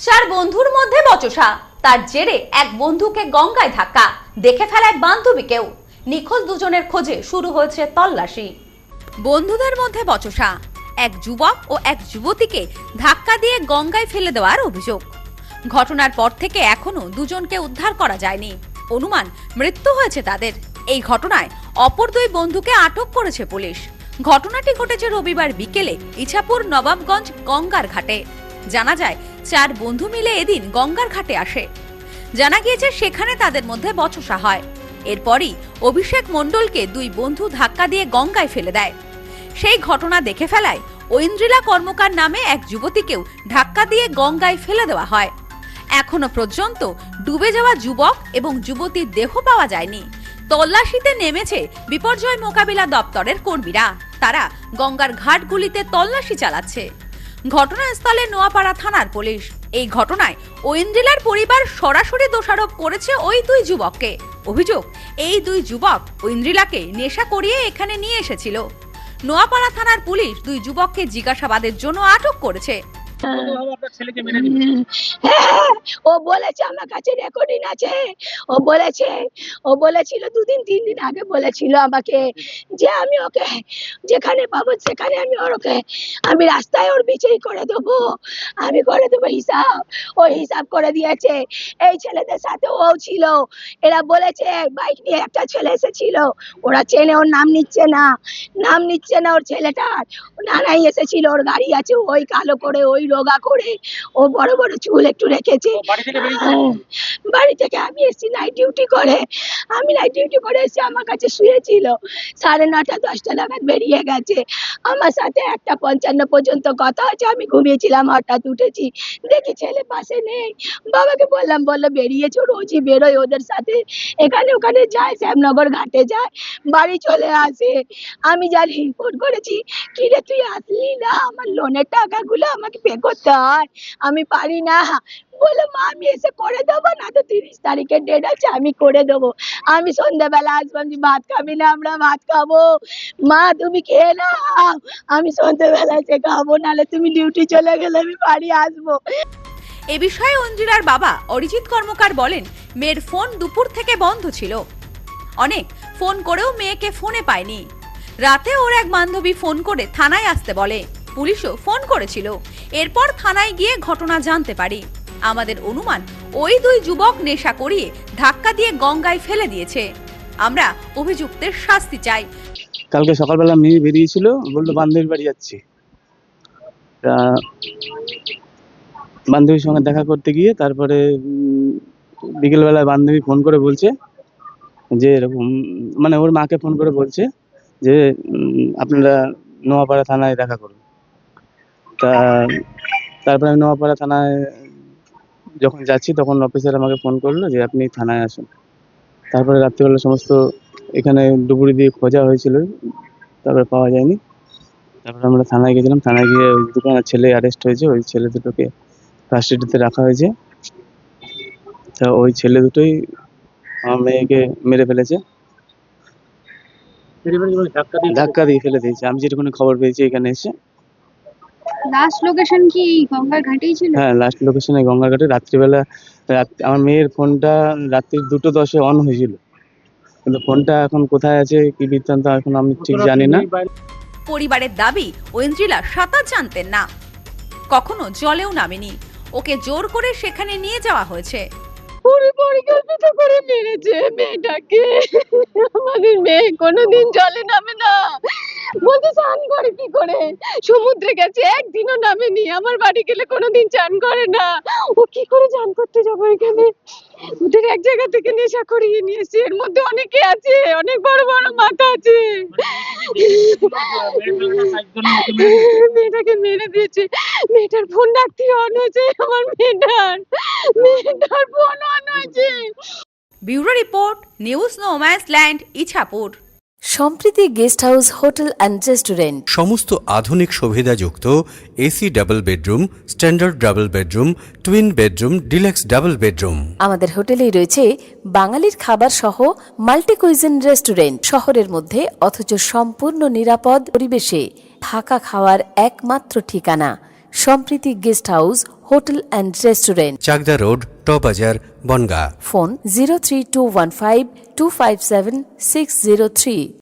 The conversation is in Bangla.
চার বন্ধুর মধ্যে বচসা, তার জেরে এক বন্ধুকে গঙ্গায় ধাক্কা, দেখে ফেলায় বান্ধবীকেও। নিখোঁজ দুজনের খোঁজে শুরু হয়েছে তল্লাশি। বন্ধুদের মধ্যে বচসা, এক যুবক ও এক যুবতীকে ধাক্কা দিয়ে গঙ্গায় ফেলে দেওয়ার অভিযোগ। ঘটনার পর থেকে এখনো দুজনকে উদ্ধার করা যায়নি। অনুমান মৃত্যু হয়েছে তাদের। এই ঘটনায় অপর দুই বন্ধুকে আটক করেছে পুলিশ। ঘটনাটি ঘটেছে রবিবার বিকেলে ইছাপুর নবাবগঞ্জ গঙ্গার ঘাটে। জানা যায় চার বন্ধু মিলে এদিন গঙ্গার ঘাটে আসে। জানা গিয়েছে সেখানে তাদের মধ্যে বচসা হয়। এরপরই অভিষেক মণ্ডলকে দুই বন্ধু ধাক্কা দিয়ে গঙ্গায় ফেলে দেয়। সেই ঘটনা দেখে ফেলায় ঐন্দ্রিলা কর্মকার নামে এক যুবতীকেও ধাক্কা দিয়ে গঙ্গায় ফেলে দেওয়া হয়। এখনো পর্যন্ত ডুবে যাওয়া যুবক এবং যুবতীর দেহ পাওয়া যায়নি। তল্লাশিতে নেমেছে বিপর্যয় মোকাবিলা দপ্তরের কর্মীরা। তারা গঙ্গার ঘাটগুলিতে তল্লাশি চালাচ্ছে। ঘটনাস্থলে নোয়াপাড়া থানার পুলিশ। এই ঘটনায় ঐন্দ্রিলার পরিবার সরাসরি দোষারোপ করেছে ওই দুই যুবককে। অভিযোগ, এই দুই যুবক ঐন্দ্রিলাকে নেশা করিয়ে এখানে নিয়ে এসেছিল। নোয়াপাড়া থানার পুলিশ দুই যুবককে জিজ্ঞাসাবাদের জন্য আটক করেছে। ও বলেছে আমার কাছে রেকর্ডিং আছে। ও বলেছিল 2-3 দিন আগে বলেছিল আমাকে যে আমি ওকে যেখানে পাবো সেখানে আমি রাস্তায় ওর বিচেই করে দেবো, আমি করে দেবো হিসাব। ও হিসাব করে দিয়েছে। এই ছেলেদের সাথে ও ছিল। এরা বলেছে বাইক নিয়ে একটা ছেলে এসেছিল, ওরা চেনে, ওর নাম নিচ্ছে না ওর ছেলেটার। নানাই এসেছিল, ওর গাড়ি আছে, ওই কালো করে, ওই রোগা করে, ও বড় বড় চুল একটু রেখেছে। বাড়ি থেকে আমি এসেছি নাইট ডিউটি করে। এসে আমার কাছে শুয়েছিল। 9:30 10টা নাগাদ বেরিয়ে গেছে। আমার সাথে 1:55 পর্যন্ত কথা হয়েছে। আমি ঘুমিয়েছিলাম, হঠাৎ উঠেছি, দেখি ছেলে পাশে নেই। বাবাকে বললাম, বললো বেরিয়েছে, রোজই বেরোয় ওদের সাথে, এখানে ওখানে যায়, শ্যামনগর ঘাটে যায়, বাড়ি চলে আসে। আমি জানি ফোন করেছি, কি রে তুই আসলি না, আমার লোনের টাকাগুলো আমাকে পে করতে হয়, আমি পারি না। বলে মা আমি এসে করে দেবো, না তো 30 তারিখের ডেট আছে, আমি করে দেবো। আমি সন্ধ্যাবেলা আসবো। আমি ভাত খাবি না? আমরা ভাত খাবো। মা তুমি খেয়ে নাও, আমি সন্ধ্যাবেলা এসে খাবো, নাহলে তুমি ডিউটি চলে গেলে আমি বাড়ি আসবো। এ বিষয়ে ঐন্দ্রিলার বাবা অরিজিৎ কর্মকার বলেন, মেয়ের ফোন দুপুর থেকে বন্ধ ছিল। অনেক ফোন করেও মেয়েকে ফোনে পায়নি। রাতে ওর এক বান্ধবী ফোন করে থানায় আসতে বলে। পুলিশও ফোন করেছিল। এরপর থানায় গিয়ে ঘটনা জানতে পারি। আমাদের অনুমান ওই দুই যুবক নেশা করিয়ে ধাক্কা দিয়ে গঙ্গায় ফেলে দিয়েছে। আমরা অভিযুক্তের শাস্তি চাই। কালকে সকালবেলা মেয়ে বেরিয়েছিল, বললো বান্ধবীর বাড়ি যাচ্ছি। বান্ধবীর সঙ্গে দেখা করতে গিয়ে তারপরে বিকেলবেলায় বান্ধবী ফোন করে বলছে যে এরকম, মানে ওর মাকে ফোন করে বলছে যে আপনারা নোয়াপাড়া থানায় দেখা করুন। তারপরে আমি নোয়াপাড়া থানায় যখন যাচ্ছি তখন অফিসার আমাকে ফোন করলো যে আপনি থানায় আসুন। তারপরে রাত্রিবেলা সমস্ত এখানে ডুবুরি দিয়ে খোঁজা হয়েছিল, তারপরে পাওয়া যায়নি। তারপরে আমরা থানায় গেছিলাম। থানায় গিয়ে ওই দুটো ছেলে অ্যারেস্ট হয়েছে, ওই ছেলে দুটোকে কাস্টাডিতে রাখা হয়েছে। তা ওই ছেলে দুটোই আমার মেয়েকে মেরে ফেলেছে, ধাক্কা দিয়ে ফেলে দিয়েছে। আমি যেটুকুনি খবর পেয়েছি এখানে এসে। লাস্ট লোকেশন কি গঙ্গার ঘাটেই ছিল? হ্যাঁ, লাস্ট লোকেশনে গঙ্গার ঘাটে। রাত্রিবেলা আমার মেয়ের ফোনটা রাত্রি 2:10 অন হয়েছিল, কিন্তু ফোনটা এখন কোথায় আছে, কি বৃত্তান্ত এখন আমি ঠিক জানি না। পরিবারের দাবি, ঐন্দ্রিলা সাঁতার জানতেন না, কখনো জলেও নামেনি। ওকে জোর করে সেখানে নিয়ে যাওয়া হয়েছে। পরিকল্পিত করে মেরেছে মেয়েটাকে। আমাদের মেয়ে কোনোদিন জলে নামে না, বলতে চান করে কি করে, সমুদ্রে গেছে, একদিনও নামেনি। আমার বাড়ি গেলে কোনোদিন চান করে না। ও কি করে চান করতে যাবো এখানে? ওদের এক জায়গা থেকে নেশা করিয়ে নিয়েছে। এর মধ্যে অনেকে আছে, অনেক বড় বড় মাথা আছে। মেয়েটাকে মেরে দিয়েছে। মেয়েটার ফোন রাত্রি অন হয়েছে। আমার মেয়েটার ফোন অন হয়েছে। Bureau report, news no man's land, Ichhapur. Sampriti guest house hotel and restaurant. সমস্ত আধুনিক সুবিধাযুক্ত AC double bedroom, standard double bedroom, twin bedroom, deluxe double bedroom. আমাদের হোটেলেই রয়েছে বাঙালির খাবার সহ মাল্টি কুইজিন রেস্টুরেন্ট। শহরের মধ্যে অথচ সম্পূর্ণ নিরাপদ পরিবেশে থাকা খাওয়ার একমাত্র ঠিকানা Sampriti guest house hotel and restaurant. Chakdah road, টবাজার, বনগাঁ। ফোন 03215 257 603।